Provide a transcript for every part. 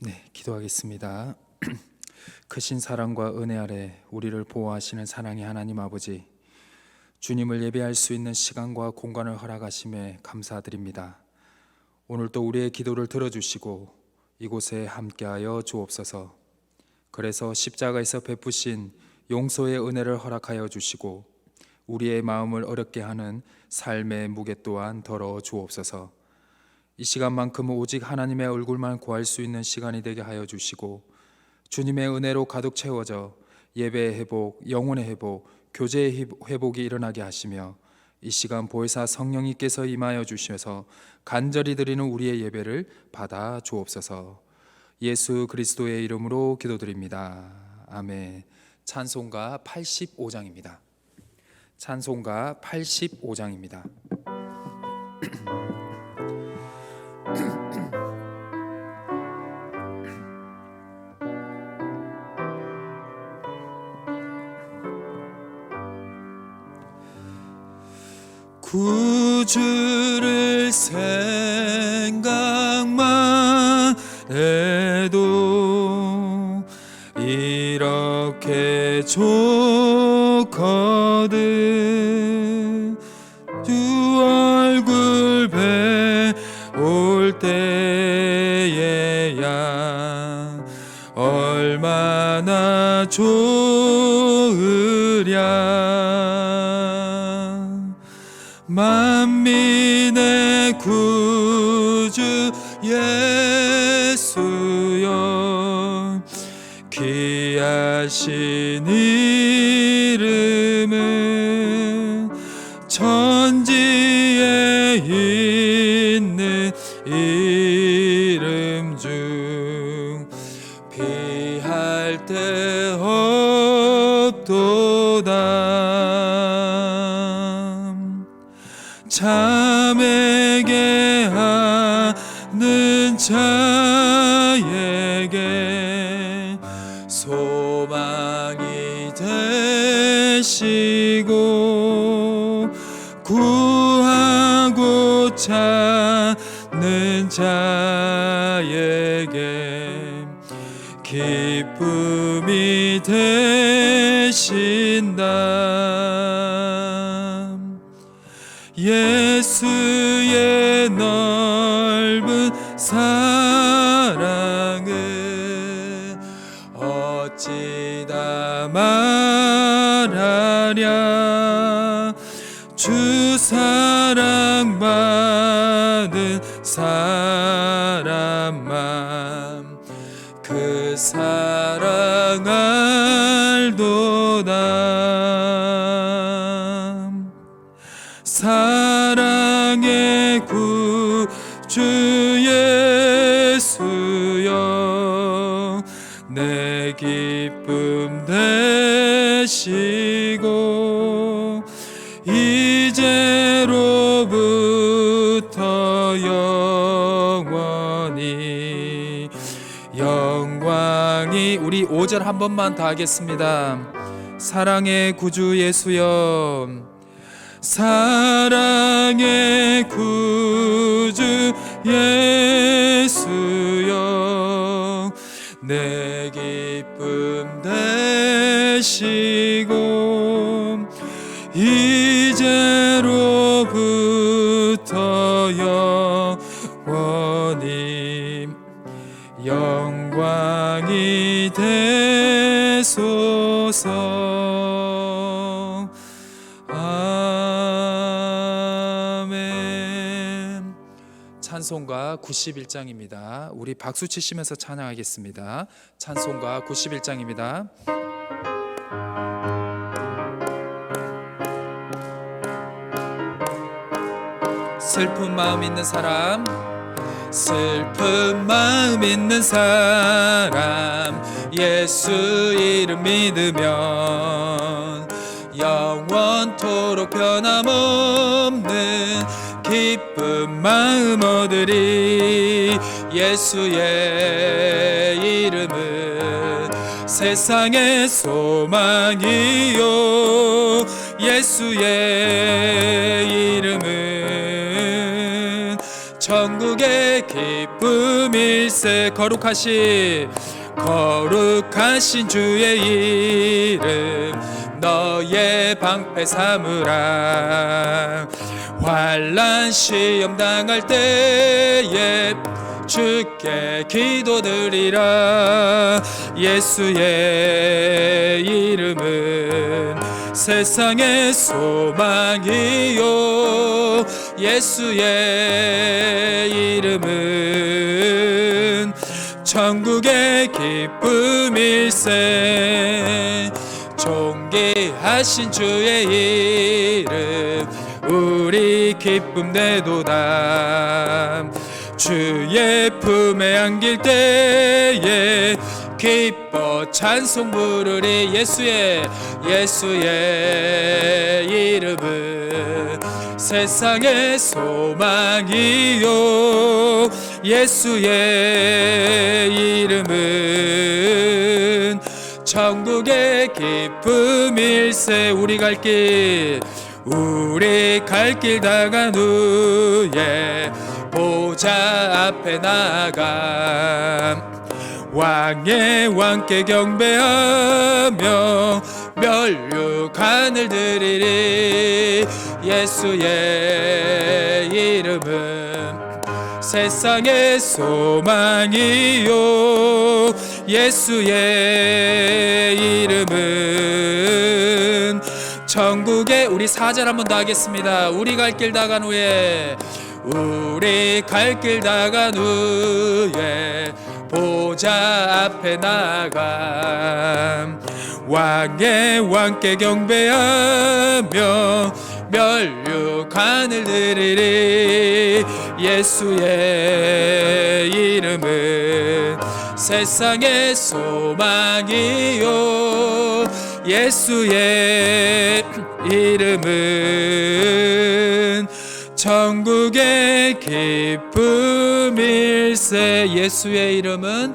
네, 기도하겠습니다. 크신 사랑과 은혜 아래 우리를 보호하시는 사랑의 하나님 아버지, 주님을 예배할 수 있는 시간과 공간을 허락하심에 감사드립니다. 오늘도 우리의 기도를 들어주시고 이곳에 함께하여 주옵소서. 그래서 십자가에서 베푸신 용서의 은혜를 허락하여 주시고 우리의 마음을 어렵게 하는 삶의 무게 또한 덜어 주옵소서. 이 시간만큼은 오직 하나님의 얼굴만 구할 수 있는 시간이 되게 하여 주시고 주님의 은혜로 가득 채워져 예배의 회복, 영혼의 회복, 교제의 회복이 일어나게 하시며 이 시간 보혜사 성령님께서 임하여 주셔서 간절히 드리는 우리의 예배를 받아 주옵소서. 예수 그리스도의 이름으로 기도드립니다. 아멘. 찬송가 85장입니다. 찬송가 85장입니다. 구주를 생각만 해도 이렇게 좋거든. 주 얼굴 배울 때에야 얼마나 좋으랴. 만민의 구주 예수여, 귀하신 이름은 천지에 있는 이름 중 비할 데 없도다. 참에게 하는 자에게 소망이 되시고 구하고 찾는 자에게 기쁨이 되신다. 예수의 넓은 사랑을 어찌 다 말하랴. 주 사랑받은 사람만 그 사랑 알도다. 사랑의 구주 예수여, 내 기쁨 되시고 이제로부터 영원히 영광이. 우리 5절 한 번만 다 하겠습니다. 사랑의 구주 예수여, 사랑의 구주 예수여, 내 기쁨 되시고 이제로부터 영원히 영광이 되소서. 아멘. 찬송가 91장입니다. 우리 박수 치시면서 찬양하겠습니다. 찬송가 91장입니다. 슬픈 마음 있는 사람, 슬픈 마음 있는 사람, 예수 이름 믿으면 영원토록 변함없는 기쁜 마음 얻으리. 예수의 이름은 세상의 소망이요, 예수의 이름은 천국의 기쁨 기쁨일세. 거룩하신 주의 이름 너의 방패 삼으라. 환난 시험 당할 때에 주께 기도드리라. 예수의 이름은 세상의 소망이요, 예수의 이름은 천국의 기쁨일세. 존귀하신 주의 이름 우리 기쁨 되도다. 주의 품에 안길 때에 기뻐 찬송 부르리. 예수의 이름은 세상의 소망이요, 예수의 이름은 천국의 기쁨일세. 우리 갈 길 다간 후에 보좌 앞에 나가 왕의 왕께 경배하며 멸류관을 드리리. 예수의 이름은 세상의 소망이요, 예수의 이름은 천국의, 우리 4절 한 번 더 하겠습니다. 우리 갈 길 다간 후에 보좌 앞에 나가 왕의 왕께 경배하며 멸류관을 드리리. 예수의 이름은 세상의 소망이요, 예수의 이름은 천국의 기쁨일세. 예수의 이름은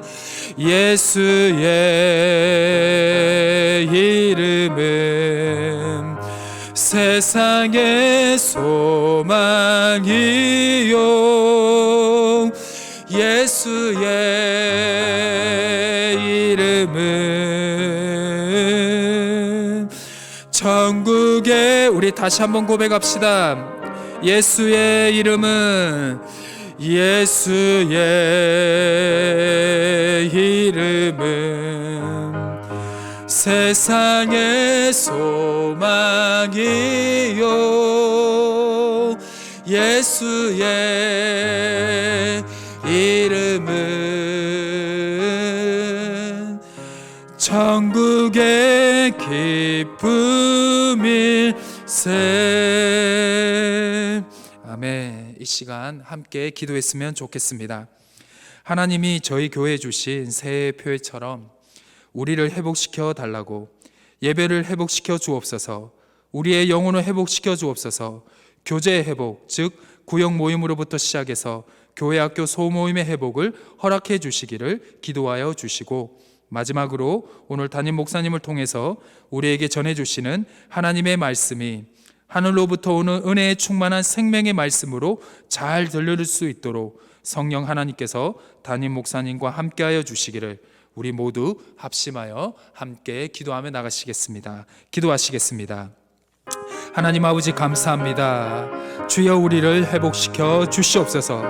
세상의 소망이요, 예수의 이름은 천국의, 우리 다시 한번 고백합시다. 예수의 이름은 세상의 소망이요, 예수의 이름은 천국의 기쁨일세. 아멘. 이 시간 함께 기도했으면 좋겠습니다. 하나님이 저희 교회에 주신 새해 표회처럼 우리를 회복시켜 달라고, 예배를 회복시켜 주옵소서, 우리의 영혼을 회복시켜 주옵소서, 교제의 회복, 즉 구역 모임으로부터 시작해서 교회 학교 소모임의 회복을 허락해 주시기를 기도하여 주시고, 마지막으로 오늘 담임 목사님을 통해서 우리에게 전해주시는 하나님의 말씀이 하늘로부터 오는 은혜에 충만한 생명의 말씀으로 잘 들릴 수 있도록 성령 하나님께서 담임 목사님과 함께하여 주시기를 우리 모두 합심하여 함께 기도하며 나가시겠습니다. 기도하시겠습니다. 하나님 아버지 감사합니다. 주여 우리를 회복시켜 주시옵소서.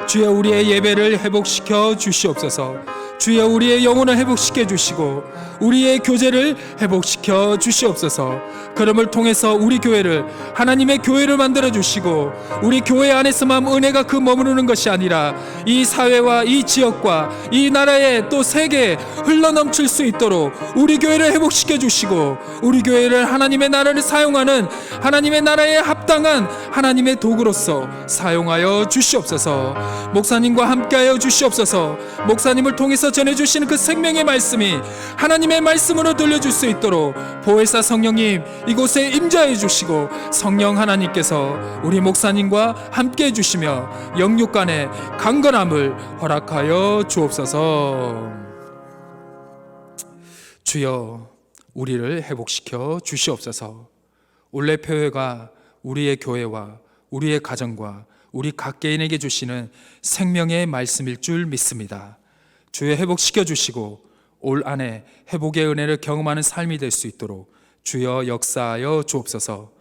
주여 우리의 예배를 회복시켜 주시옵소서. 주여 우리의 영혼을 회복시켜 주시고 우리의 교제를 회복시켜 주시옵소서. 그럼을 통해서 우리 교회를 하나님의 교회를 만들어 주시고 우리 교회 안에서만 은혜가 그 머무르는 것이 아니라 이 사회와 이 지역과 이 나라에 또 세계에 흘러넘칠 수 있도록 우리 교회를 회복시켜 주시고 우리 교회를 하나님의 나라를 사용하는 하나님의 나라에 합당한 하나님의 도구로서 사용하여 주시옵소서. 목사님과 함께하여 주시옵소서. 목사님을 통해서 전해주시는 그 생명의 말씀이 하나님의 말씀으로 들려줄 수 있도록 보혜사 성령님 이곳에 임재해 주시고 성령 하나님께서 우리 목사님과 함께해 주시며 영육간의 강건함을 허락하여 주옵소서. 주여 우리를 회복시켜 주시옵소서. 올해 표회가 우리의 교회와 우리의 가정과 우리 각개인에게 주시는 생명의 말씀일 줄 믿습니다. 주여 회복시켜 주시고 올 한해 회복의 은혜를 경험하는 삶이 될 수 있도록 주여 역사하여 주옵소서.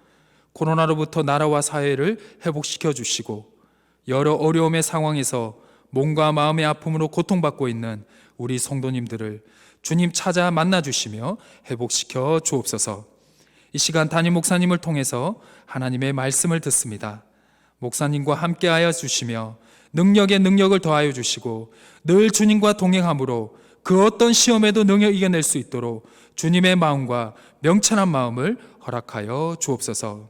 코로나로부터 나라와 사회를 회복시켜 주시고 여러 어려움의 상황에서 몸과 마음의 아픔으로 고통받고 있는 우리 성도님들을 주님 찾아 만나 주시며 회복시켜 주옵소서. 이 시간 담임 목사님을 통해서 하나님의 말씀을 듣습니다. 목사님과 함께하여 주시며 능력에 능력을 더하여 주시고 늘 주님과 동행함으로 그 어떤 시험에도 능히 이겨낼 수 있도록 주님의 마음과 명철한 마음을 허락하여 주옵소서.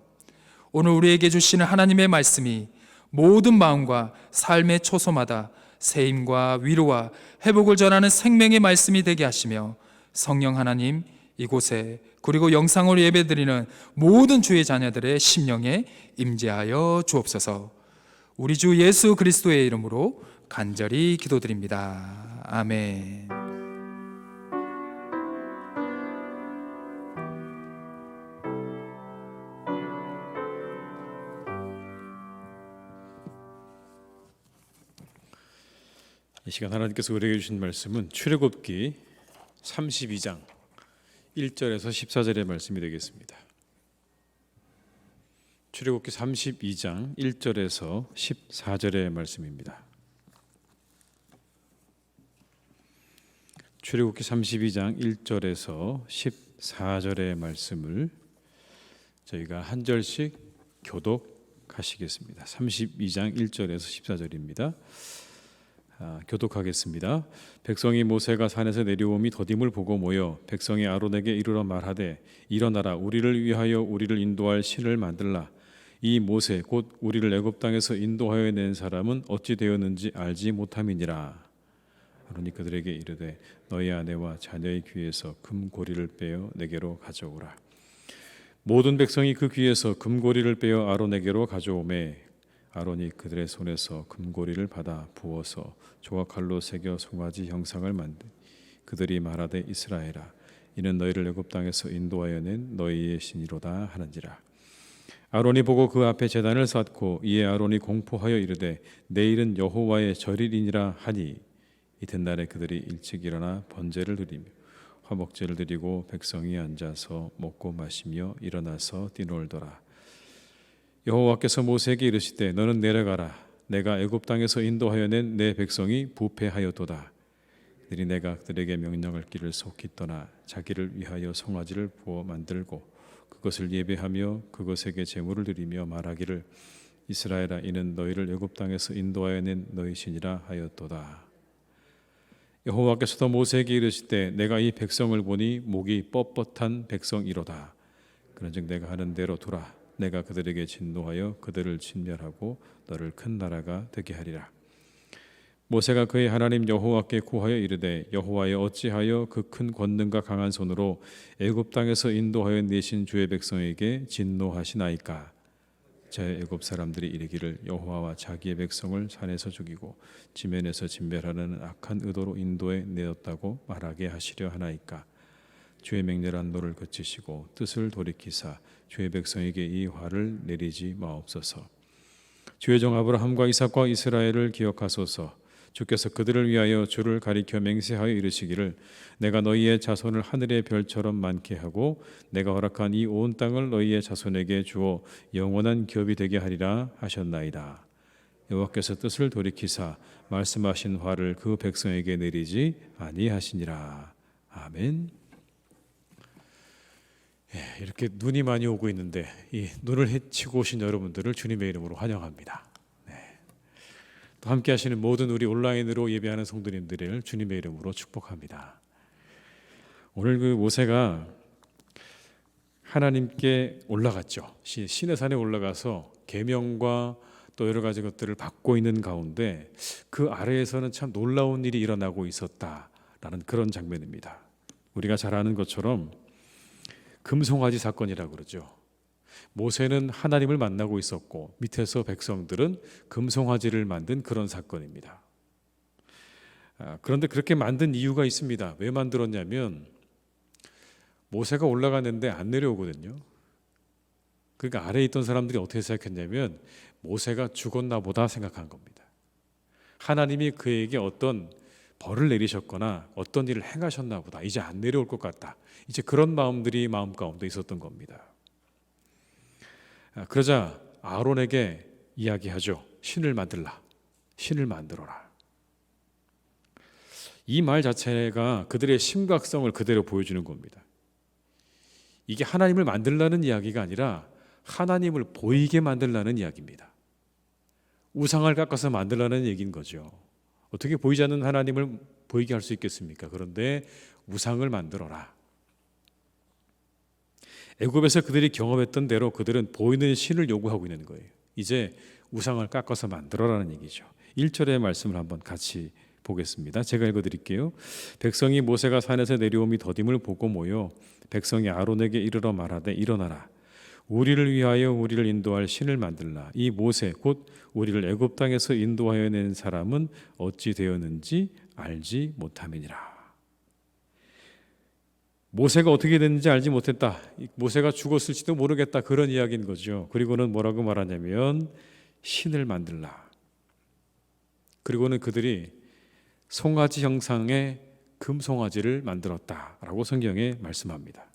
오늘 우리에게 주시는 하나님의 말씀이 모든 마음과 삶의 초소마다 세임과 위로와 회복을 전하는 생명의 말씀이 되게 하시며 성령 하나님 이곳에 그리고 영상으로 예배드리는 모든 주의 자녀들의 심령에 임재하여 주옵소서. 우리 주 예수 그리스도의 이름으로 간절히 기도드립니다. 아멘. 이 시간 하나님께서 우리에게 주신 말씀은 출애굽기 32장 1절에서 14절의 말씀이 되겠습니다. 출애굽기 32장 1절에서 14절의 말씀입니다. 출애굽기 32장 1절에서 14절의 말씀을 저희가 한 절씩 교독하시겠습니다. 32장 1절에서 14절입니다. 교독하겠습니다. 백성이 모세가 산에서 내려옴이 더딤을 보고 모여 백성이 아론에게 이르러 말하되 일어나라 우리를 위하여 우리를 인도할 신을 만들라. 이 모세 곧 우리를 애굽 땅에서 인도하여 낸 사람은 어찌 되었는지 알지 못함이니라. 아론이 그들에게 이르되 너희 아내와 자녀의 귀에서 금고리를 빼어 내게로 가져오라. 모든 백성이 그 귀에서 금고리를 빼어 아론에게로 가져오매 아론이 그들의 손에서 금고리를 받아 부어서 조각칼로 새겨 송아지 형상을 만든 그들이 말하되 이스라엘아 이는 너희를 애굽 땅에서 인도하여 낸 너희의 신이로다 하는지라. 아론이 보고 그 앞에 제단을 쌓고 이에 아론이 공포하여 이르되 내일은 여호와의 절일이니라 하니 이튿날에 그들이 일찍 일어나 번제를 드리며 화목제를 드리고 백성이 앉아서 먹고 마시며 일어나서 뛰놀더라. 여호와께서 모세에게 이르시되 너는 내려가라. 내가 애굽 땅에서 인도하여 낸 내 백성이 부패하였도다. 그들이 내가 그들에게 명령할 길을 속히 떠나 자기를 위하여 송아지를 부어 만들고 그것을 예배하며 그것에게 제물을 드리며 말하기를 이스라엘아 이는 너희를 애굽 땅에서 인도하여 낸 너희 신이라 하였도다. 여호와께서도 모세에게 이르시되 내가 이 백성을 보니 목이 뻣뻣한 백성이로다. 그런즉 내가 하는 대로 두라. 내가 그들에게 진노하여 그들을 진멸하고 너를 큰 나라가 되게 하리라. 모세가 그의 하나님 여호와께 구하여 이르되 여호와여 어찌하여 그 큰 권능과 강한 손으로 애굽 땅에서 인도하여 내신 주의 백성에게 진노하시나이까. 제 애굽 사람들이 이르기를 여호와와 자기의 백성을 산에서 죽이고 지면에서 진멸하는 악한 의도로 인도해 내었다고 말하게 하시려 하나이까. 주의 맹렬한 노를 그치시고 뜻을 돌이키사 주의 백성에게 이 화를 내리지 마옵소서. 주의 종 아브라함과 이삭과 이스라엘을 기억하소서. 주께서 그들을 위하여 주를 가리켜 맹세하여 이르시기를 내가 너희의 자손을 하늘의 별처럼 많게 하고 내가 허락한 이 온 땅을 너희의 자손에게 주어 영원한 기업이 되게 하리라 하셨나이다. 여호와께서 뜻을 돌이키사 말씀하신 화를 그 백성에게 내리지 아니하시니라. 아멘. 이렇게 눈이 많이 오고 있는데 이 눈을 헤치고 오신 여러분들을 주님의 이름으로 환영합니다. 또 함께 하시는 모든 우리 온라인으로 예배하는 성도님들을 주님의 이름으로 축복합니다. 오늘 그 모세가 하나님께 올라갔죠. 시내산에 올라가서 계명과 또 여러 가지 것들을 받고 있는 가운데 그 아래에서는 참 놀라운 일이 일어나고 있었다라는 그런 장면입니다. 우리가 잘 아는 것처럼 금송아지 사건이라고 그러죠. 모세는 하나님을 만나고 있었고 밑에서 백성들은 금송아지를 만든 그런 사건입니다. 그런데 그렇게 만든 이유가 있습니다. 왜 만들었냐면 모세가 올라갔는데 안 내려오거든요. 그러니까 아래에 있던 사람들이 어떻게 생각했냐면 모세가 죽었나 보다 생각한 겁니다. 하나님이 그에게 어떤 벌을 내리셨거나 어떤 일을 행하셨나 보다. 이제 안 내려올 것 같다. 이제 그런 마음들이 마음 가운데 있었던 겁니다. 그러자 아론에게 이야기하죠. 신을 만들라. 신을 만들어라. 이 말 자체가 그들의 심각성을 그대로 보여주는 겁니다. 이게 하나님을 만들라는 이야기가 아니라 하나님을 보이게 만들라는 이야기입니다. 우상을 깎아서 만들라는 얘기인 거죠. 어떻게 보이지 않는 하나님을 보이게 할 수 있겠습니까? 그런데 우상을 만들어라. 애굽에서 그들이 경험했던 대로 그들은 보이는 신을 요구하고 있는 거예요. 이제 우상을 깎아서 만들어라는 얘기죠. 1절의 말씀을 한번 같이 보겠습니다. 제가 읽어드릴게요. 백성이 모세가 산에서 내려옴이 더딤을 보고 모여 백성이 아론에게 이르러 말하되 일어나라. 우리를 위하여 우리를 인도할 신을 만들라. 이 모세 곧 우리를 애굽 땅에서 인도하여 낸 사람은 어찌 되었는지 알지 못함이니라. 모세가 어떻게 됐는지 알지 못했다. 모세가 죽었을지도 모르겠다. 그런 이야기인 거죠. 그리고는 뭐라고 말하냐면 신을 만들라. 그리고는 그들이 송아지 형상의 금송아지를 만들었다라고 성경에 말씀합니다.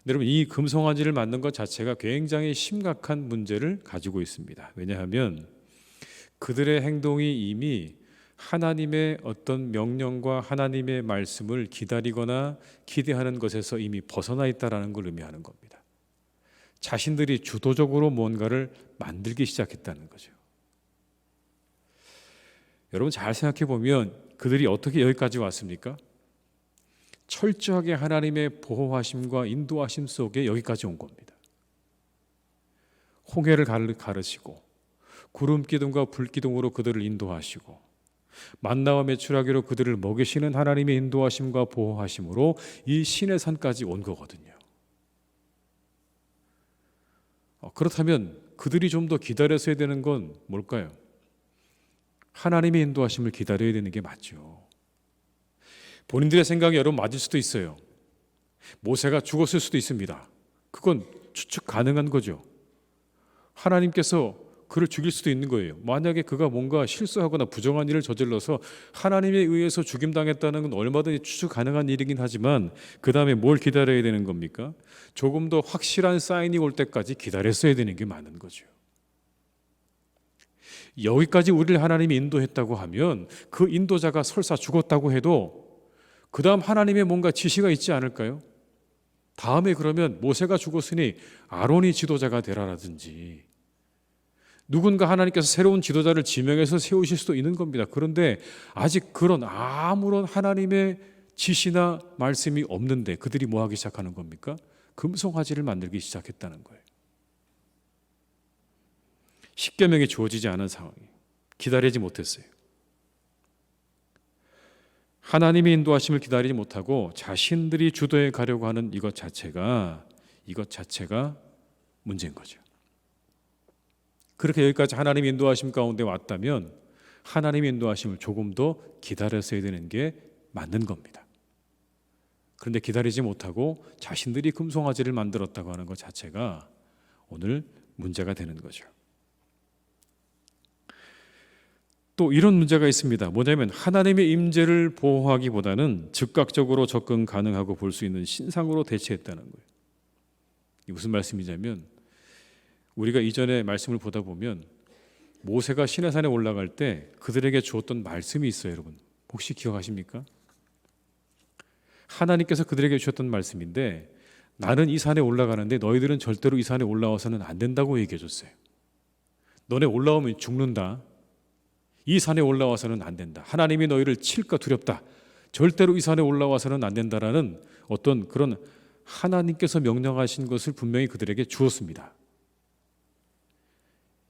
여러분, 이 금송아지를 만든 것 자체가 굉장히 심각한 문제를 가지고 있습니다. 왜냐하면 그들의 행동이 이미 하나님의 어떤 명령과 하나님의 말씀을 기다리거나 기대하는 것에서 이미 벗어나 있다는 걸 의미하는 겁니다. 자신들이 주도적으로 뭔가를 만들기 시작했다는 거죠. 여러분, 잘 생각해 보면 그들이 어떻게 여기까지 왔습니까? 철저하게 하나님의 보호하심과 인도하심 속에 여기까지 온 겁니다. 홍해를 가르시고 구름 기둥과 불 기둥으로 그들을 인도하시고 만나와 메추라기로 그들을 먹이시는 하나님의 인도하심과 보호하심으로 이 시내 산까지 온 거거든요. 그렇다면 그들이 좀 더 기다렸어야 되는 건 뭘까요? 하나님의 인도하심을 기다려야 되는 게 맞죠. 본인들의 생각이 여러분 맞을 수도 있어요. 모세가 죽었을 수도 있습니다. 그건 추측 가능한 거죠. 하나님께서 그를 죽일 수도 있는 거예요. 만약에 그가 뭔가 실수하거나 부정한 일을 저질러서 하나님에 의해서 죽임당했다는 건 얼마든지 추측 가능한 일이긴 하지만 그 다음에 뭘 기다려야 되는 겁니까? 조금 더 확실한 사인이 올 때까지 기다렸어야 되는 게 맞는 거죠. 여기까지 우리를 하나님이 인도했다고 하면 그 인도자가 설사 죽었다고 해도 그 다음 하나님의 뭔가 지시가 있지 않을까요? 다음에 그러면 모세가 죽었으니 아론이 지도자가 되라라든지 누군가 하나님께서 새로운 지도자를 지명해서 세우실 수도 있는 겁니다. 그런데 아직 그런 아무런 하나님의 지시나 말씀이 없는데 그들이 뭐 하기 시작하는 겁니까? 금송아지를 만들기 시작했다는 거예요. 십계명이 주어지지 않은 상황이에요. 기다리지 못했어요. 하나님의 인도하심을 기다리지 못하고 자신들이 주도해 가려고 하는 이것 자체가 문제인 거죠. 그렇게 여기까지 하나님의 인도하심 가운데 왔다면 하나님의 인도하심을 조금 더 기다렸어야 되는 게 맞는 겁니다. 그런데 기다리지 못하고 자신들이 금송아지를 만들었다고 하는 것 자체가 오늘 문제가 되는 거죠. 또 이런 문제가 있습니다. 뭐냐면 하나님의 임재를 보호하기보다는 즉각적으로 접근 가능하고 볼 수 있는 신상으로 대체했다는 거예요. 이게 무슨 말씀이냐면 우리가 이전에 말씀을 보다 보면 모세가 시내산에 올라갈 때 그들에게 주었던 말씀이 있어요. 여러분 혹시 기억하십니까? 하나님께서 그들에게 주셨던 말씀인데 나는 이 산에 올라가는데 너희들은 절대로 이 산에 올라와서는 안 된다고 얘기해 줬어요. 너네 올라오면 죽는다. 이 산에 올라와서는 안 된다. 하나님이 너희를 칠까 두렵다. 절대로 이 산에 올라와서는 안 된다라는 어떤 그런 하나님께서 명령하신 것을 분명히 그들에게 주었습니다.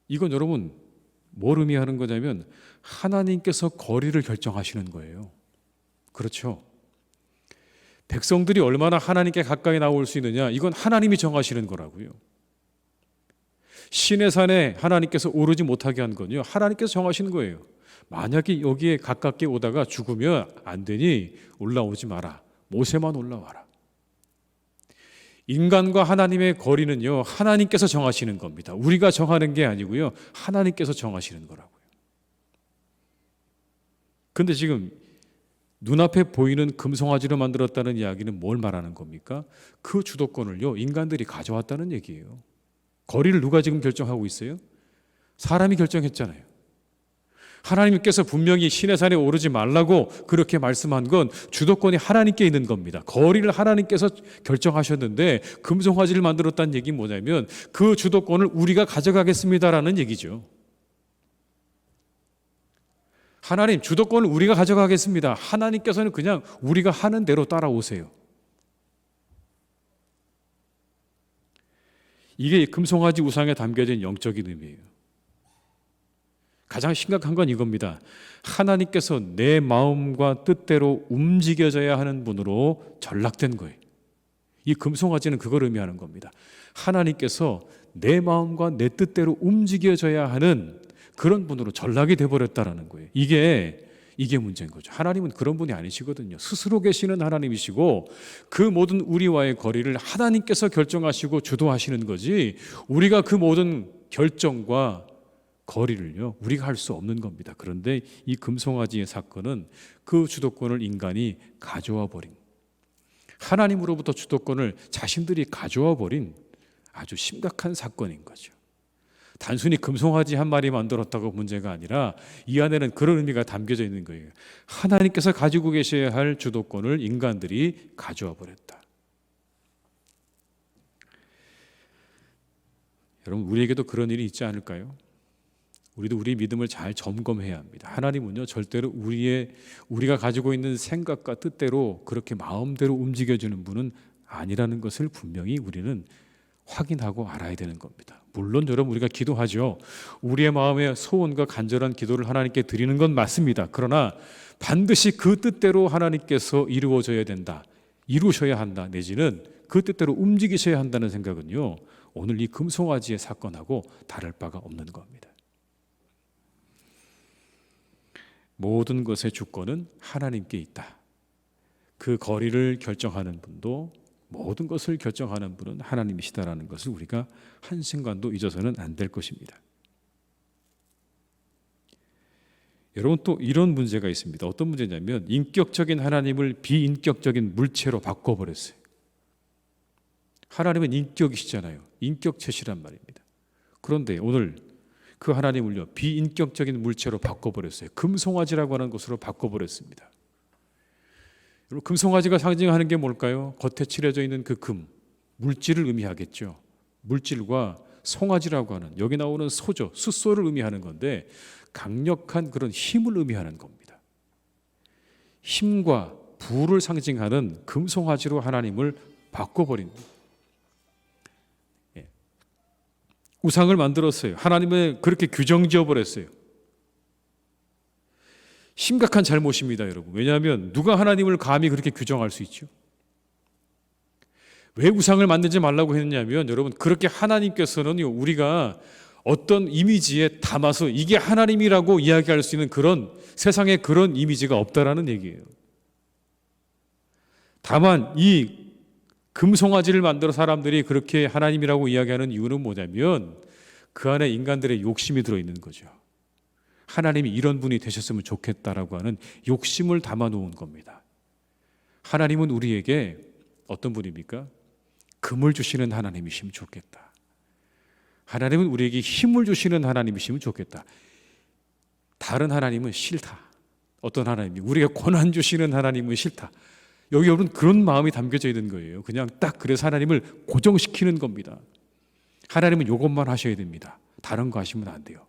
이건 여러분 뭘 의미하는 거냐면 하나님께서 거리를 결정하시는 거예요. 그렇죠? 백성들이 얼마나 하나님께 가까이 나올 수 있느냐 이건 하나님이 정하시는 거라고요. 시내산에 하나님께서 오르지 못하게 한 건요 하나님께서 정하시는 거예요. 만약에 여기에 가깝게 오다가 죽으면 안 되니 올라오지 마라. 모세만 올라와라. 인간과 하나님의 거리는요, 하나님께서 정하시는 겁니다. 우리가 정하는 게 아니고요, 하나님께서 정하시는 거라고요. 근데 지금 눈앞에 보이는 금송아지로 만들었다는 이야기는 뭘 말하는 겁니까? 그 주도권을요, 인간들이 가져왔다는 얘기예요. 거리를 누가 지금 결정하고 있어요? 사람이 결정했잖아요. 하나님께서 분명히 시내산에 오르지 말라고 그렇게 말씀한 건 주도권이 하나님께 있는 겁니다. 거리를 하나님께서 결정하셨는데 금송아지를 만들었다는 얘기는 뭐냐면 그 주도권을 우리가 가져가겠습니다라는 얘기죠. 하나님, 주도권을 우리가 가져가겠습니다. 하나님께서는 그냥 우리가 하는 대로 따라오세요. 이게 금송아지 우상에 담겨진 영적인 의미예요. 가장 심각한 건 이겁니다. 하나님께서 내 마음과 뜻대로 움직여져야 하는 분으로 전락된 거예요. 이 금송아지는 그걸 의미하는 겁니다. 하나님께서 내 마음과 내 뜻대로 움직여져야 하는 그런 분으로 전락이 돼버렸다라는 거예요. 이게 문제인 거죠. 하나님은 그런 분이 아니시거든요. 스스로 계시는 하나님이시고 그 모든 우리와의 거리를 하나님께서 결정하시고 주도하시는 거지 우리가 그 모든 결정과 거리를요 우리가 할 수 없는 겁니다. 그런데 이 금송아지의 사건은 그 주도권을 인간이 가져와 버린, 하나님으로부터 주도권을 자신들이 가져와 버린 아주 심각한 사건인 거죠. 단순히 금송아지 한 마리 만들었다고 문제가 아니라 이 안에는 그런 의미가 담겨져 있는 거예요. 하나님께서 가지고 계셔야 할 주도권을 인간들이 가져와 버렸다. 여러분, 우리에게도 그런 일이 있지 않을까요? 우리도 우리 믿음을 잘 점검해야 합니다. 하나님은요 절대로 우리가 가지고 있는 생각과 뜻대로 그렇게 마음대로 움직여주는 분은 아니라는 것을 분명히 우리는 확인하고 알아야 되는 겁니다. 물론 여러분 우리가 기도하죠. 우리의 마음의 소원과 간절한 기도를 하나님께 드리는 건 맞습니다. 그러나 반드시 그 뜻대로 하나님께서 이루어져야 된다, 이루셔야 한다, 내지는 그 뜻대로 움직이셔야 한다는 생각은요 오늘 이 금송아지의 사건하고 다를 바가 없는 겁니다. 모든 것의 주권은 하나님께 있다. 그 거리를 결정하는 분도 모든 것을 결정하는 분은 하나님이시다라는 것을 우리가 한순간도 잊어서는 안 될 것입니다. 여러분, 또 이런 문제가 있습니다. 어떤 문제냐면 인격적인 하나님을 비인격적인 물체로 바꿔버렸어요. 하나님은 인격이시잖아요. 인격체시란 말입니다. 그런데 오늘 그 하나님을요 비인격적인 물체로 바꿔버렸어요. 금송아지라고 하는 것으로 바꿔버렸습니다. 여러분, 금송아지가 상징하는 게 뭘까요? 겉에 칠해져 있는 그 금, 물질을 의미하겠죠. 물질과 송아지라고 하는 여기 나오는 소죠, 숫소를 의미하는 건데 강력한 그런 힘을 의미하는 겁니다. 힘과 부를 상징하는 금송아지로 하나님을 바꿔버린 거예요. 우상을 만들었어요. 하나님을 그렇게 규정지어 버렸어요. 심각한 잘못입니다, 여러분. 왜냐하면 누가 하나님을 감히 그렇게 규정할 수 있죠? 왜 우상을 만들지 말라고 했냐면 여러분 그렇게 하나님께서는 우리가 어떤 이미지에 담아서 이게 하나님이라고 이야기할 수 있는 그런 세상에 그런 이미지가 없다라는 얘기예요. 다만 이 금송아지를 만들어 사람들이 그렇게 하나님이라고 이야기하는 이유는 뭐냐면 그 안에 인간들의 욕심이 들어있는 거죠. 하나님이 이런 분이 되셨으면 좋겠다라고 하는 욕심을 담아놓은 겁니다. 하나님은 우리에게 어떤 분입니까? 금을 주시는 하나님이시면 좋겠다. 하나님은 우리에게 힘을 주시는 하나님이시면 좋겠다. 다른 하나님은 싫다. 어떤 하나님이 우리에게 권한 주시는 하나님은 싫다. 여기 여러분 그런 마음이 담겨져 있는 거예요. 그냥 딱 그래서 하나님을 고정시키는 겁니다. 하나님은 이것만 하셔야 됩니다. 다른 거 하시면 안 돼요.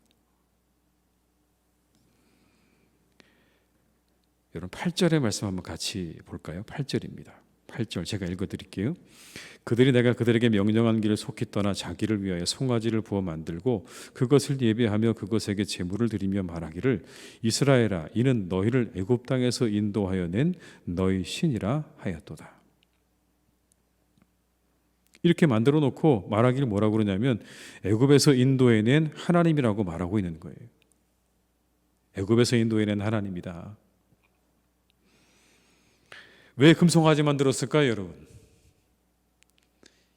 여러분 8절의 말씀 한번 같이 볼까요? 8절입니다. 8절 제가 읽어드릴게요. 그들이 내가 그들에게 명령한 길을 속히 떠나 자기를 위하여 송아지를 부어 만들고 그것을 예배하며 그것에게 제물을 드리며 말하기를 이스라엘아 이는 너희를 애굽 땅에서 인도하여 낸 너희 신이라 하였도다. 이렇게 만들어 놓고 말하기를 뭐라고 그러냐면 애굽에서 인도해낸 하나님이라고 말하고 있는 거예요. 애굽에서 인도해낸 하나님이다. 왜 금송아지 만들었을까요, 여러분?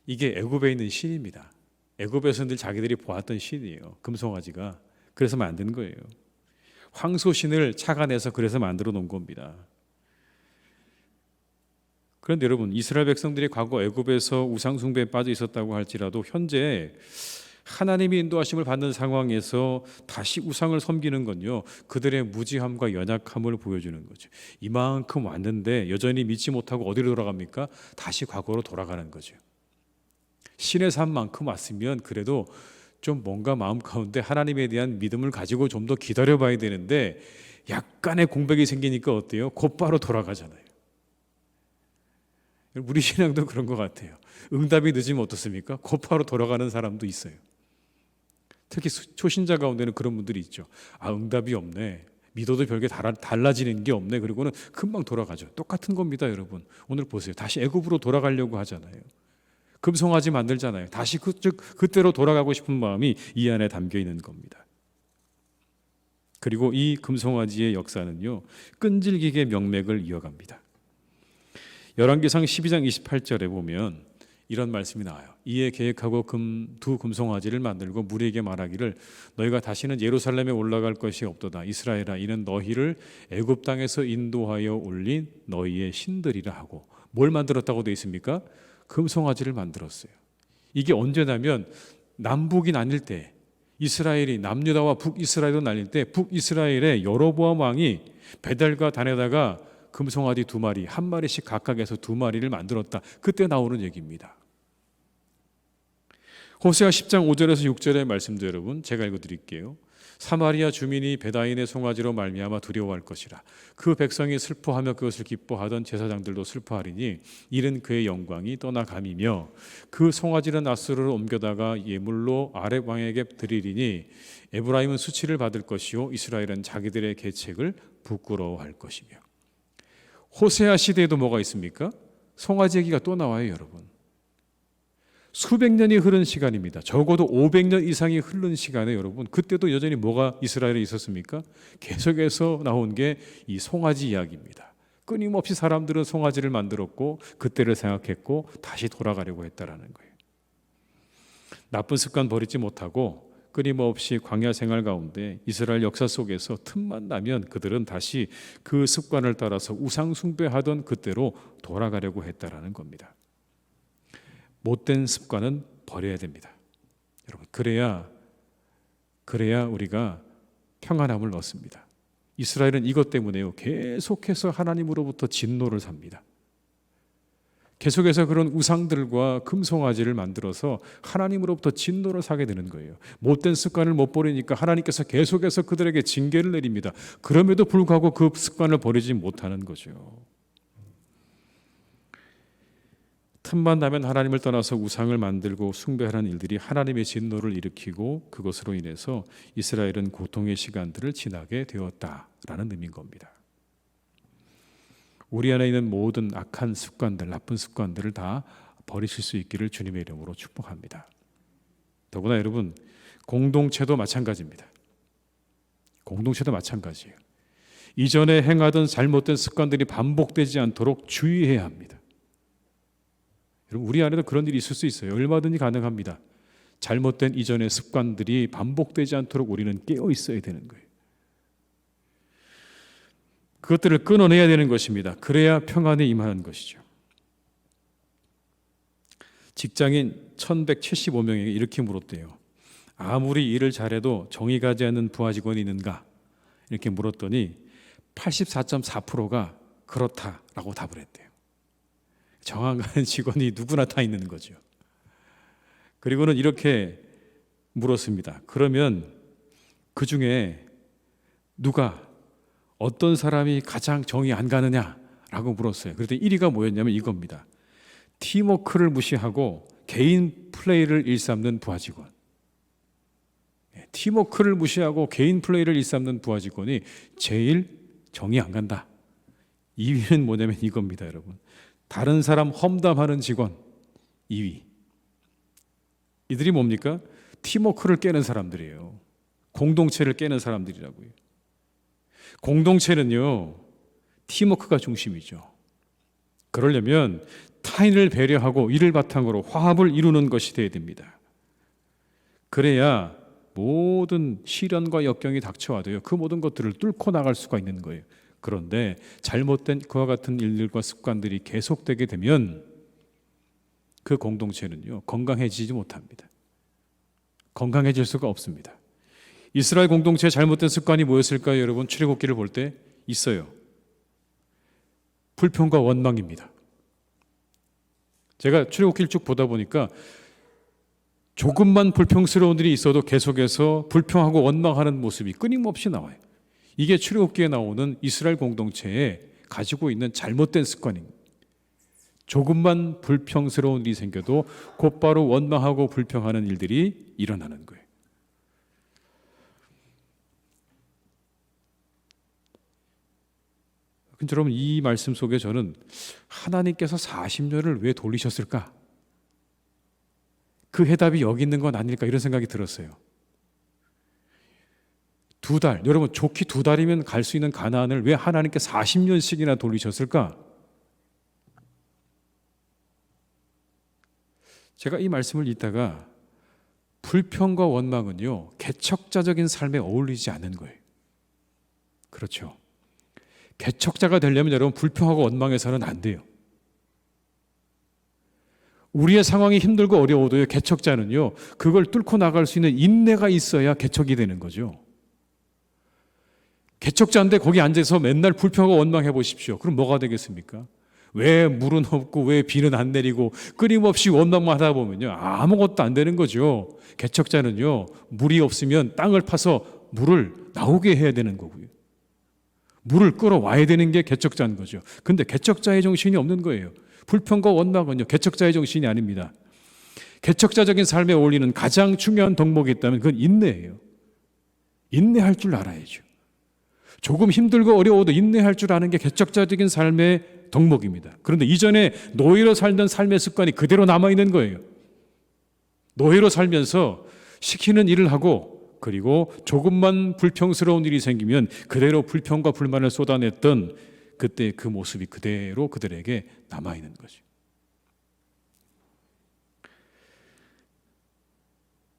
이게 애굽에 있는 신입니다. 애굽에서 늘 자기들이 보았던 신이에요. 금송아지가. 그래서 만든 거예요. 황소신을 착안해서 그래서 만들어 놓은 겁니다. 그런데 여러분, 이스라엘 백성들이 과거 애굽에서 우상 숭배에 빠져 있었다고 할지라도 현재 하나님의 인도하심을 받는 상황에서 다시 우상을 섬기는 건요, 그들의 무지함과 연약함을 보여주는 거죠. 이만큼 왔는데 여전히 믿지 못하고 어디로 돌아갑니까? 다시 과거로 돌아가는 거죠. 신의 삶만큼 왔으면 그래도 좀 뭔가 마음 가운데 하나님에 대한 믿음을 가지고 좀 더 기다려봐야 되는데 약간의 공백이 생기니까 어때요? 곧바로 돌아가잖아요. 우리 신앙도 그런 것 같아요. 응답이 늦으면 어떻습니까? 곧바로 돌아가는 사람도 있어요. 특히 초신자 가운데는 그런 분들이 있죠. 응답이 없네. 믿어도 별게 달라지는 게 없네. 그리고는 금방 돌아가죠. 똑같은 겁니다, 여러분. 오늘 보세요. 다시 애굽으로 돌아가려고 하잖아요. 금송아지 만들잖아요. 다시 그때로 돌아가고 싶은 마음이 이 안에 담겨 있는 겁니다. 그리고 이 금송아지의 역사는요, 끈질기게 명맥을 이어갑니다. 열왕기상 12장 28절에 보면 이런 말씀이 나와요. 이에 계획하고 두 금송아지를 만들고 무리에게 말하기를 너희가 다시는 예루살렘에 올라갈 것이 없도다. 이스라엘아, 이는 너희를 애굽 땅에서 인도하여 올린 너희의 신들이라 하고. 뭘 만들었다고 되어 있습니까? 금송아지를 만들었어요. 이게 언제냐면 남북이 나뉠 때, 이스라엘이 남유다와 북이스라엘로 나뉠 때 북이스라엘의 여로보암 왕이 베델과 단에다가 금송아지 2마리, 1마리씩 각각에서 2마리를 만들었다. 그때 나오는 얘기입니다. 호세아 10장 5절에서 6절의 말씀도 여러분 제가 읽어드릴게요. 사마리아 주민이 베다인의 송아지로 말미암아 두려워할 것이라. 그 백성이 슬퍼하며 그것을 기뻐하던 제사장들도 슬퍼하리니 이는 그의 영광이 떠나감이며 그 송아지는 낫수르로 옮겨다가 예물로 아렙 왕에게 드리리니 에브라임은 수치를 받을 것이요 이스라엘은 자기들의 계책을 부끄러워할 것이며. 호세아 시대에도 뭐가 있습니까? 송아지 얘기가 또 나와요, 여러분. 수백 년이 흐른 시간입니다. 적어도 500년 이상이 흐른 시간에 여러분, 그때도 여전히 뭐가 이스라엘에 있었습니까? 계속해서 나온 게 이 송아지 이야기입니다. 끊임없이 사람들은 송아지를 만들었고 그때를 생각했고 다시 돌아가려고 했다라는 거예요. 나쁜 습관 버리지 못하고 끊임없이 광야 생활 가운데 이스라엘 역사 속에서 틈만 나면 그들은 다시 그 습관을 따라서 우상 숭배하던 그때로 돌아가려고 했다라는 겁니다. 못된 습관은 버려야 됩니다. 여러분, 그래야 우리가 평안함을 얻습니다. 이스라엘은 이것 때문에요, 계속해서 하나님으로부터 진노를 삽니다. 계속해서 그런 우상들과 금송아지를 만들어서 하나님으로부터 진노를 사게 되는 거예요. 못된 습관을 못 버리니까 하나님께서 계속해서 그들에게 징계를 내립니다. 그럼에도 불구하고 그 습관을 버리지 못하는 거죠. 틈만 나면 하나님을 떠나서 우상을 만들고 숭배하는 일들이 하나님의 진노를 일으키고 그것으로 인해서 이스라엘은 고통의 시간들을 지나게 되었다라는 의미인 겁니다. 우리 안에 있는 모든 악한 습관들, 나쁜 습관들을 다 버리실 수 있기를 주님의 이름으로 축복합니다. 더구나 여러분, 공동체도 마찬가지입니다. 공동체도 마찬가지예요. 이전에 행하던 잘못된 습관들이 반복되지 않도록 주의해야 합니다. 여러분, 우리 안에도 그런 일이 있을 수 있어요. 얼마든지 가능합니다. 잘못된 이전의 습관들이 반복되지 않도록 우리는 깨어 있어야 되는 거예요. 그것들을 끊어내야 되는 것입니다. 그래야 평안에 임하는 것이죠. 직장인 1175명에게 이렇게 물었대요. 아무리 일을 잘해도 정이 가지 않는 부하 직원이 있는가? 이렇게 물었더니 84.4%가 그렇다라고 답을 했대요. 정안 가는 직원이 누구나 다 있는 거죠. 그리고는 이렇게 물었습니다. 그러면 그 중에 누가 어떤 사람이 가장 정이 안 가느냐라고 물었어요. 그랬더니 1위가 뭐였냐면 이겁니다. 팀워크를 무시하고 개인 플레이를 일삼는 부하 직원. 팀워크를 무시하고 개인 플레이를 일삼는 부하 직원이 제일 정이 안 간다. 2위는 뭐냐면 이겁니다, 여러분. 다른 사람 험담하는 직원 2위. 이들이 뭡니까? 팀워크를 깨는 사람들이에요. 공동체를 깨는 사람들이라고요. 공동체는요, 팀워크가 중심이죠. 그러려면 타인을 배려하고 이를 바탕으로 화합을 이루는 것이 되어야 됩니다. 그래야 모든 시련과 역경이 닥쳐와도요, 그 모든 것들을 뚫고 나갈 수가 있는 거예요. 그런데 잘못된 그와 같은 일들과 습관들이 계속되게 되면 그 공동체는요, 건강해지지 못합니다. 건강해질 수가 없습니다. 이스라엘 공동체의 잘못된 습관이 뭐였을까요? 여러분, 출애굽기를 볼 때 있어요. 불평과 원망입니다. 제가 출애굽기를 쭉 보다 보니까 조금만 불평스러운 일이 있어도 계속해서 불평하고 원망하는 모습이 끊임없이 나와요. 이게 출애굽기에 나오는 이스라엘 공동체에 가지고 있는 잘못된 습관입니다. 조금만 불평스러운 일이 생겨도 곧바로 원망하고 불평하는 일들이 일어나는 거예요. 근데 여러분, 이 말씀 속에 저는 하나님께서 40년을 왜 돌리셨을까? 그 해답이 여기 있는 건 아닐까, 이런 생각이 들었어요. 2달, 여러분 좋게 2달이면 갈 수 있는 가나안을 왜 하나님께 40년씩이나 돌리셨을까? 제가 이 말씀을 읽다가 불평과 원망은요, 개척자적인 삶에 어울리지 않는 거예요. 그렇죠. 개척자가 되려면 여러분 불평하고 원망해서는 안 돼요. 우리의 상황이 힘들고 어려워도요, 개척자는요, 그걸 뚫고 나갈 수 있는 인내가 있어야 개척이 되는 거죠. 개척자인데 거기 앉아서 맨날 불평하고 원망해 보십시오. 그럼 뭐가 되겠습니까? 왜 물은 없고 왜 비는 안 내리고 끊임없이 원망만 하다 보면요, 아무것도 안 되는 거죠. 개척자는요, 물이 없으면 땅을 파서 물을 나오게 해야 되는 거고요. 물을 끌어와야 되는 게 개척자인 거죠. 근데 개척자의 정신이 없는 거예요. 불평과 원망은요, 개척자의 정신이 아닙니다. 개척자적인 삶에 어울리는 가장 중요한 덕목이 있다면 그건 인내예요. 인내할 줄 알아야죠. 조금 힘들고 어려워도 인내할 줄 아는 게 개척자적인 삶의 덕목입니다. 그런데 이전에 노예로 살던 삶의 습관이 그대로 남아있는 거예요. 노예로 살면서 시키는 일을 하고, 그리고 조금만 불평스러운 일이 생기면 그대로 불평과 불만을 쏟아냈던 그때 그 모습이 그대로 그들에게 남아있는 거죠.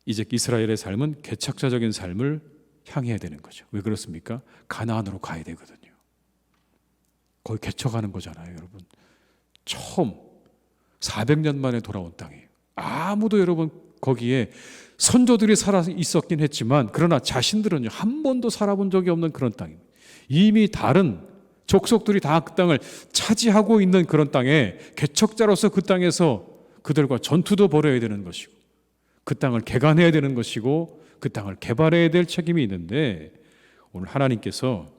이제 이스라엘의 삶은 개척자적인 삶을 향해야 되는 거죠. 왜 그렇습니까? 가나안으로 가야 되거든요. 거기 개척하는 거잖아요, 여러분. 처음 400년 만에 돌아온 땅이에요. 아무도 여러분 거기에 선조들이 살아 있었긴 했지만, 그러나 자신들은요, 한 번도 살아본 적이 없는 그런 땅입니다. 이미 다른 족속들이 다 그 땅을 차지하고 있는 그런 땅에 개척자로서 그 땅에서 그들과 전투도 벌여야 되는 것이고, 그 땅을 개간해야 되는 것이고, 그 땅을 개발해야 될 책임이 있는데, 오늘 하나님께서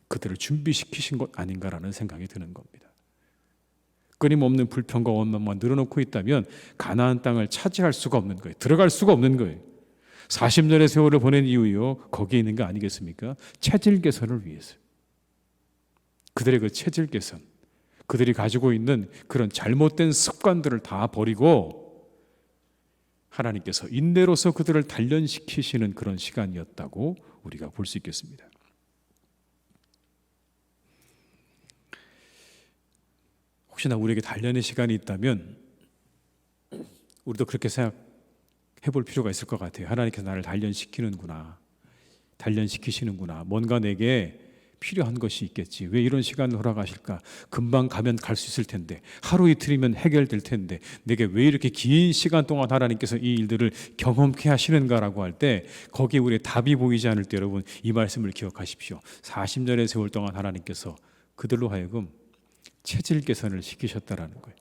그들을 준비시키신 것 아닌가라는 생각이 드는 겁니다. 끊임없는 불평과 원망만 늘어놓고 있다면 가나안 땅을 차지할 수가 없는 거예요. 들어갈 수가 없는 거예요. 40년의 세월을 보낸 이유요, 거기에 있는 거 아니겠습니까? 체질 개선을 위해서. 그들의 그 체질 개선, 그들이 가지고 있는 그런 잘못된 습관들을 다 버리고 하나님께서 인내로서 그들을 단련시키시는 그런 시간이었다고 우리가 볼 수 있겠습니다. 혹시나 우리에게 단련의 시간이 있다면 우리도 그렇게 생각해 볼 필요가 있을 것 같아요. 하나님께서 나를 단련시키시는구나. 뭔가 내게 필요한 것이 있겠지. 왜 이런 시간을 허락하실까? 금방 가면 갈 수 있을 텐데, 하루 이틀이면 해결될 텐데, 내게 왜 이렇게 긴 시간 동안 하나님께서 이 일들을 경험케 하시는가라고 할 때, 거기에 우리의 답이 보이지 않을 때 여러분, 이 말씀을 기억하십시오. 40년의 세월 동안 하나님께서 그들로 하여금 체질 개선을 시키셨다라는 거예요.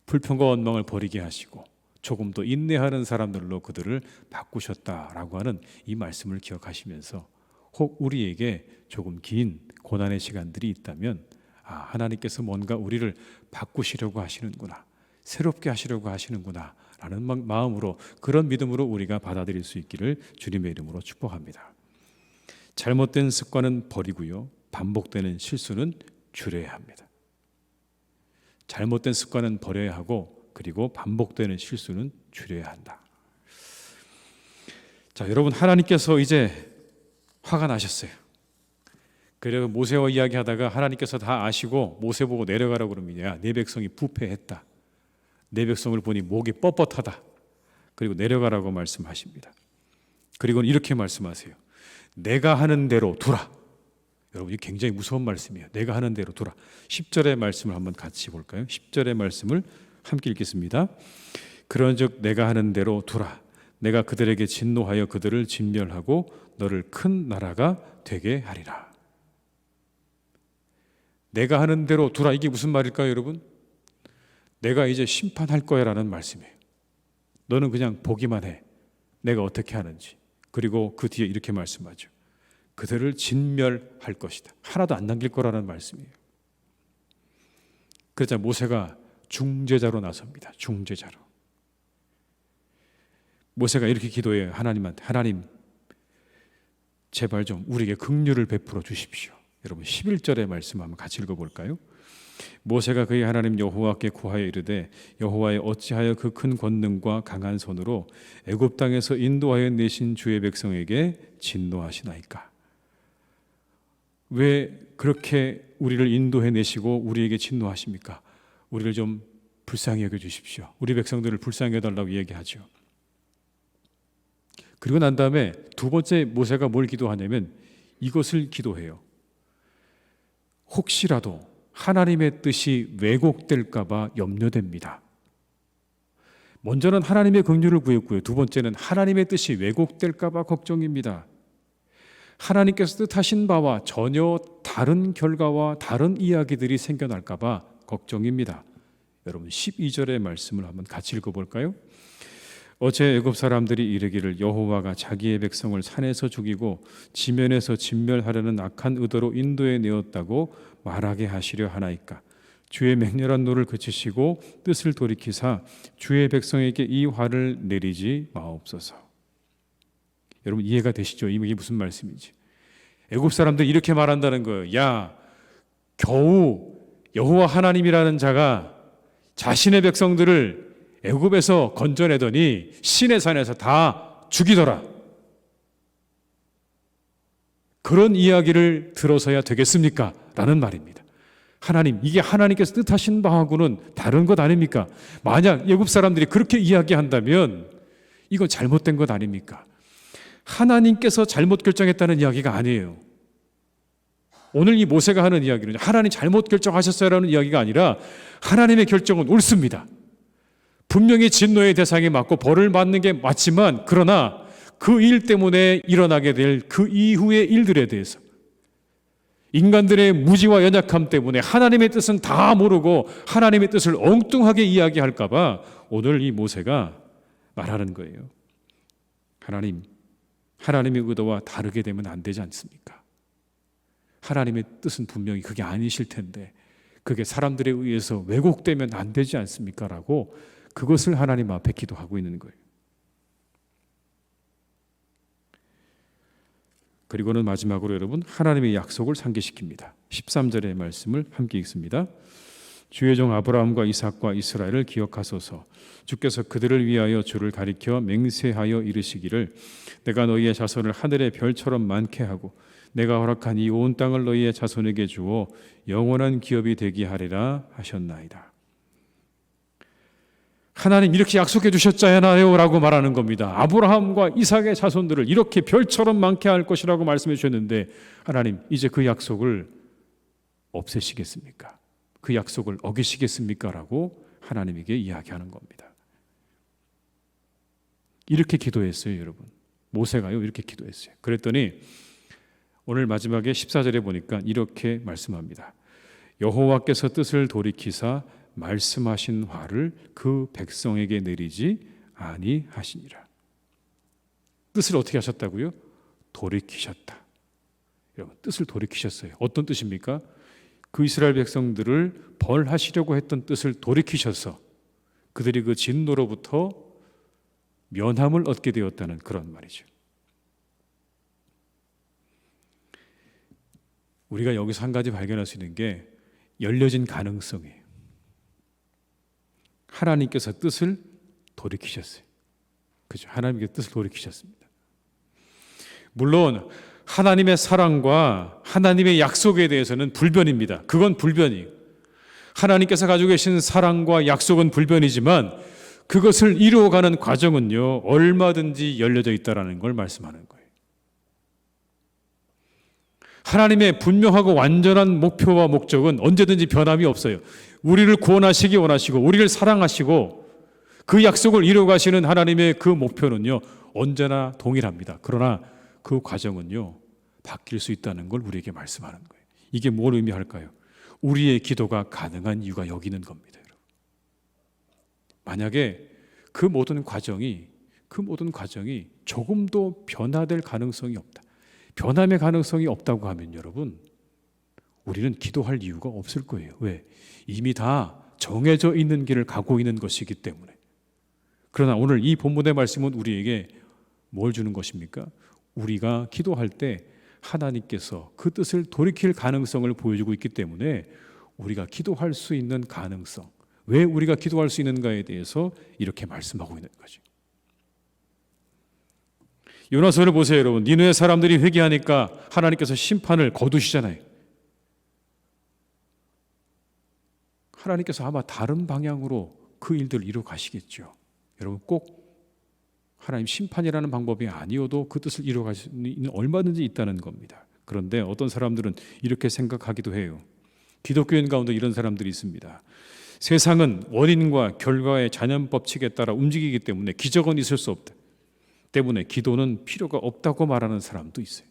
불평과 원망을 버리게 하시고 조금 더 인내하는 사람들로 그들을 바꾸셨다라고 하는 이 말씀을 기억하시면서, 혹 우리에게 조금 긴 고난의 시간들이 있다면, 하나님께서 뭔가 우리를 바꾸시려고 하시는구나, 새롭게 하시려고 하시는구나 라는 마음으로, 그런 믿음으로 우리가 받아들일 수 있기를 주님의 이름으로 축복합니다. 잘못된 습관은 버리고요, 반복되는 실수는 줄여야 합니다. 잘못된 습관은 버려야 하고, 그리고 반복되는 실수는 줄여야 한다. 자, 여러분, 하나님께서 이제 화가 나셨어요. 그래서 모세와 이야기하다가 하나님께서 다 아시고 모세 보고 내려가라고 그럽니다. 내 백성이 부패했다. 내 백성을 보니 목이 뻣뻣하다. 그리고 내려가라고 말씀하십니다. 그리고는 이렇게 말씀하세요. 내가 하는 대로 두라. 여러분, 이 굉장히 무서운 말씀이에요. 내가 하는 대로 두라. 10절의 말씀을 한번 같이 볼까요? 10절의 말씀을 함께 읽겠습니다. 그런즉 내가 하는 대로 두라. 내가 그들에게 진노하여 그들을 진멸하고 너를 큰 나라가 되게 하리라. 내가 하는 대로 두라. 이게 무슨 말일까요, 여러분? 내가 이제 심판할 거야 라는 말씀이에요. 너는 그냥 보기만 해. 내가 어떻게 하는지. 그리고 그 뒤에 이렇게 말씀하죠. 그들을 진멸할 것이다. 하나도 안 남길 거라는 말씀이에요. 그러자 모세가 중재자로 나섭니다. 중재자로. 모세가 이렇게 기도해요. 하나님한테. 하나님, 제발 좀 우리에게 긍휼을 베풀어 주십시오. 여러분 11절의 말씀 한번 같이 읽어볼까요? 모세가 그의 하나님 여호와께 구하여 이르되 여호와여 어찌하여 그 큰 권능과 강한 손으로 애굽 땅에서 인도하여 내신 주의 백성에게 진노하시나이까? 왜 그렇게 우리를 인도해 내시고 우리에게 진노하십니까? 우리를 좀 불쌍히 여겨 주십시오. 우리 백성들을 불쌍히 여달라고 얘기하죠. 그리고 난 다음에 두 번째 모세가 뭘 기도하냐면 이것을 기도해요. 혹시라도 하나님의 뜻이 왜곡될까 봐 염려됩니다. 먼저는 하나님의 긍휼을 구했고요. 두 번째는 하나님의 뜻이 왜곡될까 봐 걱정입니다. 하나님께서 뜻하신 바와 전혀 다른 결과와 다른 이야기들이 생겨날까 봐 걱정입니다. 여러분 12절의 말씀을 한번 같이 읽어볼까요? 어제 애굽 사람들이 이르기를 여호와가 자기의 백성을 산에서 죽이고 지면에서 진멸하려는 악한 의도로 인도해 내었다고 말하게 하시려 하나이까? 주의 맹렬한 노를 그치시고 뜻을 돌이키사 주의 백성에게 이 화를 내리지 마옵소서. 여러분 이해가 되시죠? 이게 무슨 말씀인지. 애굽 사람들이 이렇게 말한다는 거예요. 야, 겨우 여호와 하나님이라는 자가 자신의 백성들을 애굽에서 건져내더니 시내산에서 다 죽이더라. 그런 이야기를 들어서야 되겠습니까? 라는 말입니다. 하나님, 이게 하나님께서 뜻하신 바하고는 다른 것 아닙니까? 만약 애굽 사람들이 그렇게 이야기한다면 이건 잘못된 것 아닙니까? 하나님께서 잘못 결정했다는 이야기가 아니에요. 오늘 이 모세가 하는 이야기는 하나님 잘못 결정하셨어요라는 이야기가 아니라 하나님의 결정은 옳습니다. 분명히 진노의 대상이 맞고 벌을 받는 게 맞지만 그러나 그 일 때문에 일어나게 될 그 이후의 일들에 대해서 인간들의 무지와 연약함 때문에 하나님의 뜻은 다 모르고 하나님의 뜻을 엉뚱하게 이야기할까 봐 오늘 이 모세가 말하는 거예요. 하나님의 의도와 다르게 되면 안 되지 않습니까? 하나님의 뜻은 분명히 그게 아니실 텐데 그게 사람들에 의해서 왜곡되면 안 되지 않습니까? 라고 그것을 하나님 앞에 기도하고 있는 거예요. 그리고는 마지막으로 여러분 하나님의 약속을 상기시킵니다. 13절의 말씀을 함께 읽습니다. 주의 종 아브라함과 이삭과 이스라엘을 기억하소서. 주께서 그들을 위하여 주를 가리켜 맹세하여 이르시기를 내가 너희의 자손을 하늘의 별처럼 많게 하고 내가 허락한 이 온 땅을 너희의 자손에게 주어 영원한 기업이 되게 하리라 하셨나이다. 하나님 이렇게 약속해 주셨잖아요 라고 말하는 겁니다. 아브라함과 이삭의 자손들을 이렇게 별처럼 많게 할 것이라고 말씀해 주셨는데 하나님 이제 그 약속을 없애시겠습니까? 그 약속을 어기시겠습니까? 라고 하나님에게 이야기하는 겁니다. 이렇게 기도했어요, 여러분. 모세가요 이렇게 기도했어요. 그랬더니 오늘 마지막에 14절에 보니까 이렇게 말씀합니다. 여호와께서 뜻을 돌이키사 말씀하신 화를 그 백성에게 내리지 아니하시니라. 뜻을 어떻게 하셨다고요? 돌이키셨다. 여러분 뜻을 돌이키셨어요. 어떤 뜻입니까? 그 이스라엘 백성들을 벌하시려고 했던 뜻을 돌이키셔서 그들이 그 진노로부터 면함을 얻게 되었다는 그런 말이죠. 우리가 여기서 한 가지 발견할 수 있는 게 열려진 가능성이에요. 하나님께서 뜻을 돌이키셨어요. 그죠? 하나님께서 뜻을 돌이키셨습니다. 물론 하나님의 사랑과 하나님의 약속에 대해서는 불변입니다. 그건 불변이에요. 하나님께서 가지고 계신 사랑과 약속은 불변이지만 그것을 이루어가는 과정은요, 얼마든지 열려져 있다는 걸 말씀하는 거예요. 하나님의 분명하고 완전한 목표와 목적은 언제든지 변함이 없어요. 우리를 구원하시기 원하시고 우리를 사랑하시고 그 약속을 이루어가시는 하나님의 그 목표는요, 언제나 동일합니다. 그러나 그 과정은요, 바뀔 수 있다는 걸 우리에게 말씀하는 거예요. 이게 뭘 의미할까요? 우리의 기도가 가능한 이유가 여기 있는 겁니다, 여러분. 만약에 그 모든 과정이 조금도 변화될 가능성이 없다, 변함의 가능성이 없다고 하면 여러분, 우리는 기도할 이유가 없을 거예요. 왜? 이미 다 정해져 있는 길을 가고 있는 것이기 때문에. 그러나 오늘 이 본문의 말씀은 우리에게 뭘 주는 것입니까? 우리가 기도할 때 하나님께서 그 뜻을 돌이킬 가능성을 보여주고 있기 때문에 우리가 기도할 수 있는 가능성, 왜 우리가 기도할 수 있는가에 대해서 이렇게 말씀하고 있는 거죠. 요나서를 보세요, 여러분. 니느웨 사람들이 회개하니까 하나님께서 심판을 거두시잖아요. 하나님께서 아마 다른 방향으로 그 일들을 이루어 가시겠죠. 여러분, 꼭 하나님 심판이라는 방법이 아니어도 그 뜻을 이루어 가실 수는 얼마든지 있다는 겁니다. 그런데 어떤 사람들은 이렇게 생각하기도 해요. 기독교인 가운데 이런 사람들이 있습니다. 세상은 원인과 결과의 잔연 법칙에 따라 움직이기 때문에 기적은 있을 수 없다. 때문에 기도는 필요가 없다고 말하는 사람도 있어요.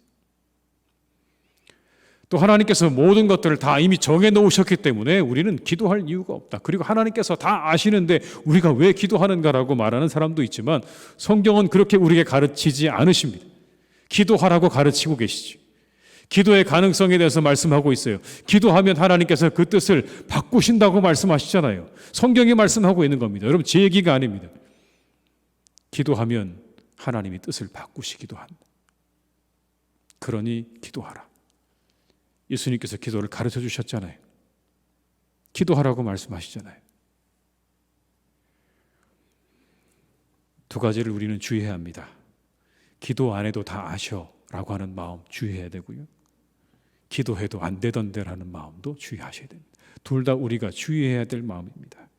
또 하나님께서 모든 것들을 다 이미 정해 놓으셨기 때문에 우리는 기도할 이유가 없다. 그리고 하나님께서 다 아시는데 우리가 왜 기도하는가라고 말하는 사람도 있지만 성경은 그렇게 우리에게 가르치지 않으십니다. 기도하라고 가르치고 계시죠. 기도의 가능성에 대해서 말씀하고 있어요. 기도하면 하나님께서 그 뜻을 바꾸신다고 말씀하시잖아요. 성경이 말씀하고 있는 겁니다. 여러분, 제 얘기가 아닙니다. 기도하면 하나님이 뜻을 바꾸시기도 한다. 그러니 기도하라. 예수님께서 기도를 가르쳐 주셨잖아요. 기도하라고 말씀하시잖아요. 두 가지를 우리는 주의해야 합니다. 기도 안 해도 다 아셔라고 하는 마음 주의해야 되고요. 기도해도 안 되던데라는 마음도 주의하셔야 됩니다. 둘 다 우리가 주의해야 될 마음입니다.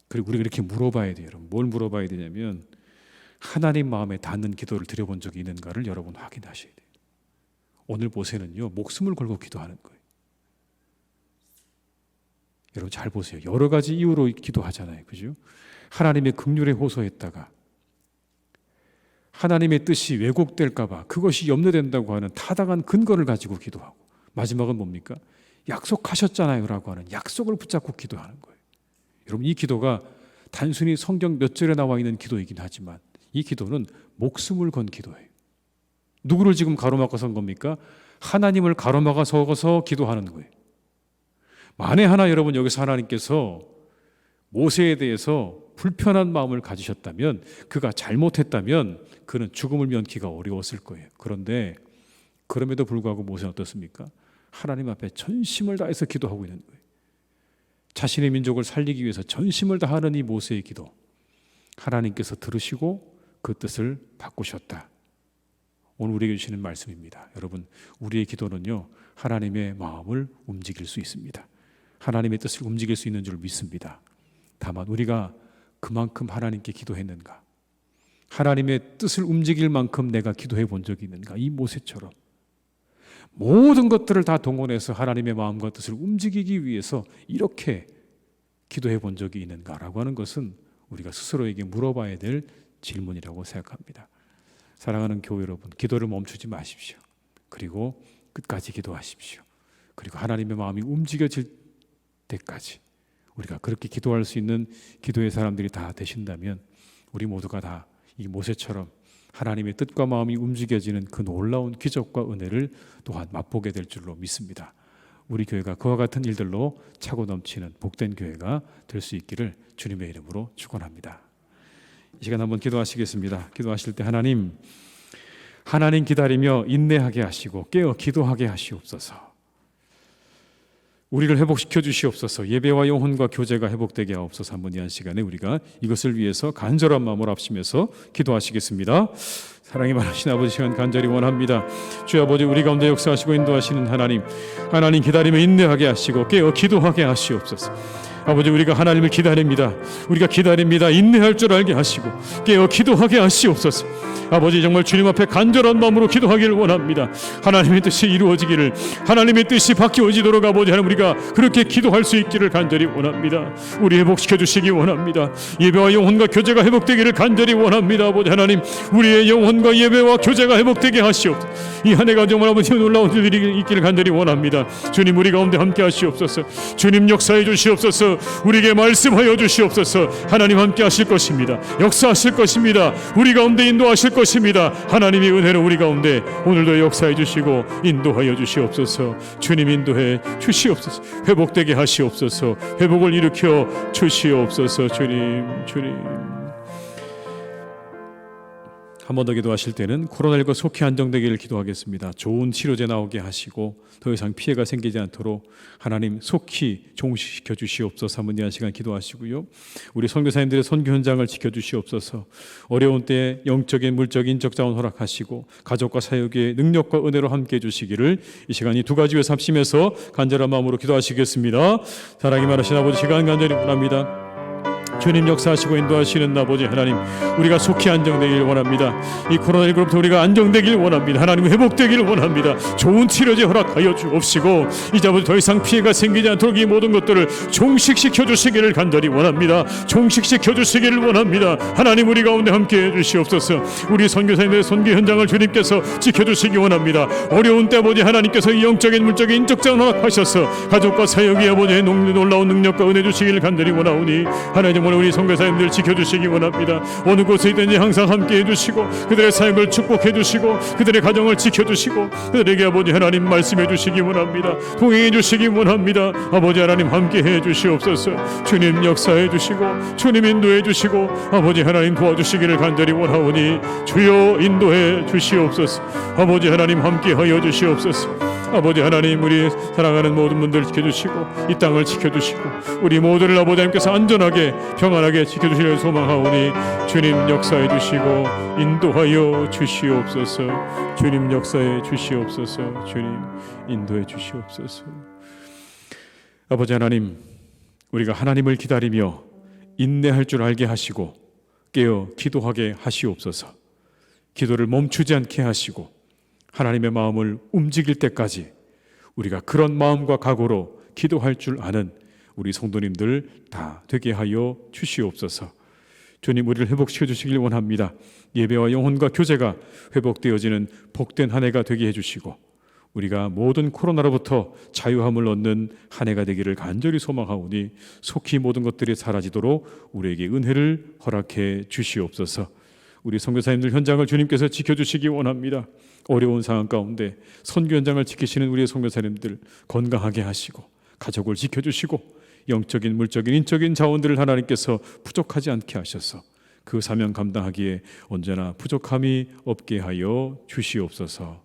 그리고 우리가 이렇게 물어봐야 돼요. 여러분, 뭘 물어봐야 되냐면 하나님 마음에 닿는 기도를 드려본 적이 있는가를 여러분 확인하셔야 돼요. 오늘 모세는요, 목숨을 걸고 기도하는 거예요. 여러분 잘 보세요. 여러 가지 이유로 기도하잖아요. 그죠? 하나님의 긍휼에 호소했다가 하나님의 뜻이 왜곡될까 봐 그것이 염려된다고 하는 타당한 근거를 가지고 기도하고, 마지막은 뭡니까? 약속하셨잖아요 라고 하는 약속을 붙잡고 기도하는 거예요. 여러분, 이 기도가 단순히 성경 몇 절에 나와 있는 기도이긴 하지만 이 기도는 목숨을 건 기도예요. 누구를 지금 가로막아 선 겁니까? 하나님을 가로막아 서서 기도하는 거예요. 만에 하나 여러분, 여기서 하나님께서 모세에 대해서 불편한 마음을 가지셨다면, 그가 잘못했다면 그는 죽음을 면키가 어려웠을 거예요. 그런데 그럼에도 불구하고 모세는 어떻습니까? 하나님 앞에 전심을 다해서 기도하고 있는 거예요. 자신의 민족을 살리기 위해서 전심을 다하는 이 모세의 기도, 하나님께서 들으시고 그 뜻을 바꾸셨다. 오늘 우리에게 주시는 말씀입니다. 여러분, 우리의 기도는요, 하나님의 마음을 움직일 수 있습니다. 하나님의 뜻을 움직일 수 있는 줄 믿습니다. 다만 우리가 그만큼 하나님께 기도했는가? 하나님의 뜻을 움직일 만큼 내가 기도해 본 적이 있는가? 이 모세처럼 모든 것들을 다 동원해서 하나님의 마음과 뜻을 움직이기 위해서 이렇게 기도해 본 적이 있는가라고 하는 것은 우리가 스스로에게 물어봐야 될 질문이라고 생각합니다. 사랑하는 교회 여러분, 기도를 멈추지 마십시오. 그리고 끝까지 기도하십시오. 그리고 하나님의 마음이 움직여질 때까지 우리가 그렇게 기도할 수 있는 기도의 사람들이 다 되신다면 우리 모두가 다 이 모세처럼 하나님의 뜻과 마음이 움직여지는 그 놀라운 기적과 은혜를 또한 맛보게 될 줄로 믿습니다. 우리 교회가 그와 같은 일들로 차고 넘치는 복된 교회가 될 수 있기를 주님의 이름으로 축원합니다. 이 시간 한번 기도하시겠습니다. 기도하실 때 하나님 기다리며 인내하게 하시고 깨어 기도하게 하시옵소서. 우리를 회복시켜 주시옵소서. 예배와 영혼과 교제가 회복되게 하옵소서. 한번 이 한 시간에 우리가 이것을 위해서 간절한 마음으로 합심해서 기도하시겠습니다. 사랑이 많으신 아버지, 시간 간절히 원합니다. 주 아버지, 우리 가운데 역사하시고 인도하시는 하나님 기다림에 인내하게 하시고 깨어 기도하게 하시옵소서. 아버지, 우리가 하나님을 기다립니다. 우리가 기다립니다. 인내할 줄 알게 하시고 깨어 기도하게 하시옵소서. 아버지, 정말 주님 앞에 간절한 마음으로 기도하기를 원합니다. 하나님의 뜻이 이루어지기를, 하나님의 뜻이 바뀌어지도록 아버지 하나님, 우리가 그렇게 기도할 수 있기를 간절히 원합니다. 우리 회복시켜 주시기 원합니다. 예배와 영혼과 교제가 회복되기를 간절히 원합니다. 아버지 하나님, 우리의 영혼과 예배와 교제가 회복되게 하시옵소서. 이 한 해가 정말 아버지 놀라운 일들이 있기를 간절히 원합니다. 주님, 우리 가운데 함께 하시옵소서. 주님, 역사해 주시옵소서. 우리에게 말씀하여 주시옵소서. 하나님 함께 하실 것입니다. 역사하실 것입니다. 우리 가운데 인도하실 것입니다. 하나님의 은혜는 우리 가운데 오늘도 역사해 주시고 인도하여 주시옵소서. 주님, 인도해 주시옵소서. 회복되게 하시옵소서. 회복을 일으켜 주시옵소서. 주님. 한 번 더 기도하실 때는 코로나19 속히 안정되기를 기도하겠습니다. 좋은 치료제 나오게 하시고 더 이상 피해가 생기지 않도록 하나님 속히 종식시켜 주시옵소서. 한번 이 한 시간 기도하시고요. 우리 선교사님들의 선교 현장을 지켜주시옵소서. 어려운 때에 영적인 물적인 인적 자원 허락하시고 가족과 사역의 능력과 은혜로 함께 해주시기를 이 시간 이 두 가지 위해서 합심해서 간절한 마음으로 기도하시겠습니다. 사랑이 많으신 아버지, 시간 간절히 원합니다. 주님, 역사하시고 인도하시는 아버지 하나님, 우리가 속히 안정되길 원합니다. 이 코로나19로부터 우리가 안정되길 원합니다. 하나님, 회복되길 원합니다. 좋은 치료제 허락하여 주옵시고 이제 아버지 더 이상 피해가 생기지 않도록 이 모든 것들을 종식시켜 주시기를 간절히 원합니다. 종식시켜 주시기를 원합니다. 하나님, 우리 가운데 함께해 주시옵소서. 우리 선교사님의 선교 현장을 주님께서 지켜주시기 원합니다. 어려운 때 아버지 하나님께서 이 영적인 물적인 인적장 허락하셔서 가족과 사역이 아버지의 놀라운 능력과 은혜 주시기를 간절히 원하오니 하나님, 우리 선교사님들 지켜주시기 원합니다. 어느 곳에 있든지 항상 함께해 주시고 그들의 사역을 축복해 주시고 그들의 가정을 지켜주시고 그들에게 아버지 하나님 말씀해 주시기 원합니다. 동행해 주시기 원합니다. 아버지 하나님, 함께해 주시옵소서. 주님, 역사해 주시고 주님 인도해 주시고 아버지 하나님 도와주시기를 간절히 원하오니 주여 인도해 주시옵소서. 아버지 하나님, 함께하여 주시옵소서. 아버지 하나님, 우리 사랑하는 모든 분들 지켜주시고 이 땅을 지켜주시고 우리 모두를 아버지 하나님께서 안전하게 평안하게 지켜주시려 소망하오니 주님, 역사해 주시고 인도하여 주시옵소서. 주님, 역사해 주시옵소서. 주님, 인도해 주시옵소서. 아버지 하나님, 우리가 하나님을 기다리며 인내할 줄 알게 하시고 깨어 기도하게 하시옵소서. 기도를 멈추지 않게 하시고 하나님의 마음을 움직일 때까지 우리가 그런 마음과 각오로 기도할 줄 아는 우리 성도님들 다 되게 하여 주시옵소서. 주님, 우리를 회복시켜 주시길 원합니다. 예배와 영혼과 교제가 회복되어지는 복된 한 해가 되게 해주시고 우리가 모든 코로나로부터 자유함을 얻는 한 해가 되기를 간절히 소망하오니 속히 모든 것들이 사라지도록 우리에게 은혜를 허락해 주시옵소서. 우리 선교사님들 현장을 주님께서 지켜주시기 원합니다. 어려운 상황 가운데 선교 현장을 지키시는 우리의 선교사님들 건강하게 하시고 가족을 지켜주시고 영적인 물적인 인적인 자원들을 하나님께서 부족하지 않게 하셔서 그 사명 감당하기에 언제나 부족함이 없게 하여 주시옵소서.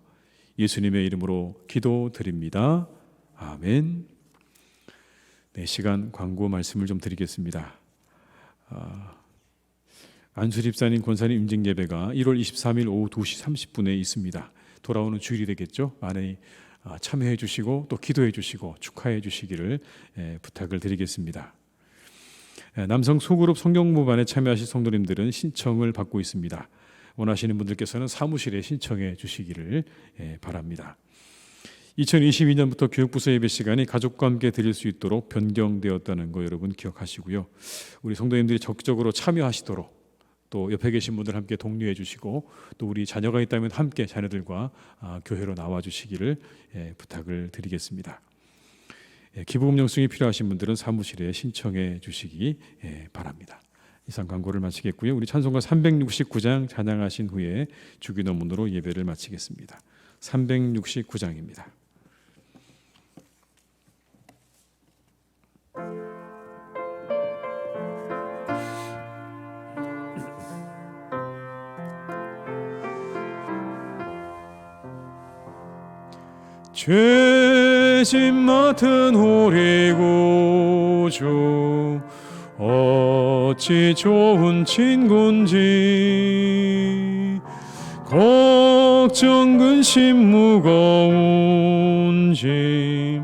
예수님의 이름으로 기도드립니다. 아멘. 네, 시간 광고 말씀을 좀 드리겠습니다. 안수 집사님, 권사님 임직 예배가 1월 23일 오후 2시 30분에 있습니다. 돌아오는 주일이 되겠죠. 많이 참여해 주시고 또 기도해 주시고 축하해 주시기를 부탁을 드리겠습니다. 남성 소그룹 성경무반에 참여하실 성도님들은 신청을 받고 있습니다. 원하시는 분들께서는 사무실에 신청해 주시기를 바랍니다. 2022년부터 교육부서 예배 시간이 가족과 함께 드릴 수 있도록 변경되었다는 거 여러분 기억하시고요. 우리 성도님들이 적극적으로 참여하시도록 또 옆에 계신 분들 함께 독려해 주시고 또 우리 자녀가 있다면 함께 자녀들과 교회로 나와 주시기를 부탁을 드리겠습니다. 기부금 영수증이 필요하신 분들은 사무실에 신청해 주시기 바랍니다. 이상 광고를 마치겠고요. 우리 찬송가 369장 찬양하신 후에 주기도문으로 예배를 마치겠습니다. 369장입니다. 죄 집 맡은 우리 구주 어찌 좋은 친군지 걱정 근심 무거운 짐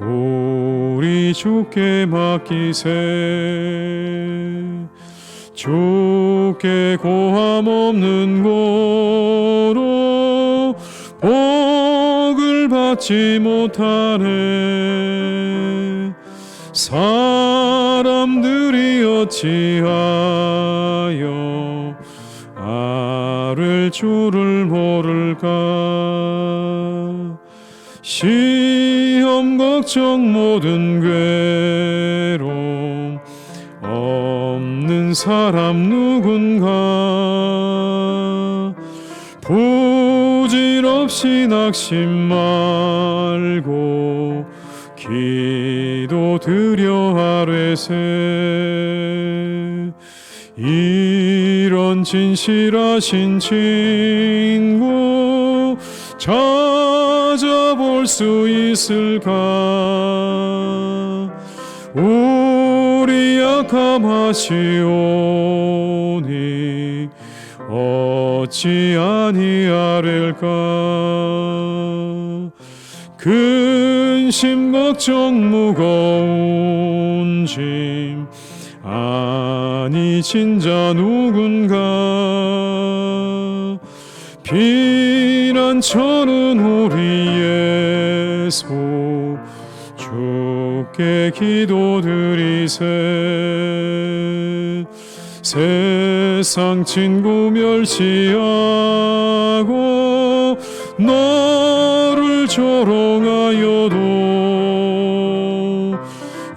우리 주께 맡기세. 주께 고함 없는 고로 복을 받지 못하네. 사람들이 어찌하여 아를 줄을 모를까. 시험 걱정 모든 괴로움 없는 사람 누군가. 부질없이 낙심 말고 기도 드려 아뢰세. 이런 진실하신 친구 찾아볼 수 있을까. 우리 약함하시오니 어찌 아니하릴까. 근심 걱정 무거운 짐 아니 진자 누군가. 피난처는 우리의 소 주께 기도드리세. 세상 친구 멸시하고 너를 조롱하여도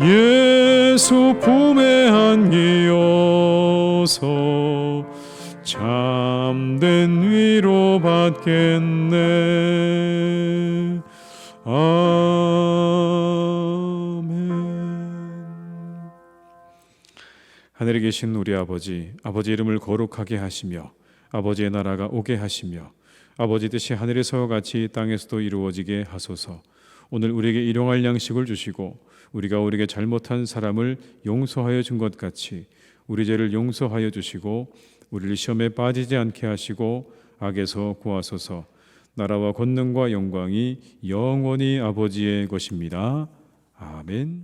예수 품에 안기어서 참된 위로 받겠네. 아멘. 하늘에 계신 우리 아버지, 아버지 이름을 거룩하게 하시며 아버지의 나라가 오게 하시며 아버지 뜻이 하늘에서와 같이 땅에서도 이루어지게 하소서. 오늘 우리에게 일용할 양식을 주시고 우리가 우리에게 잘못한 사람을 용서하여 준 것 같이 우리 죄를 용서하여 주시고 우리를 시험에 빠지지 않게 하시고 악에서 구하소서. 나라와 권능과 영광이 영원히 아버지의 것입니다. 아멘.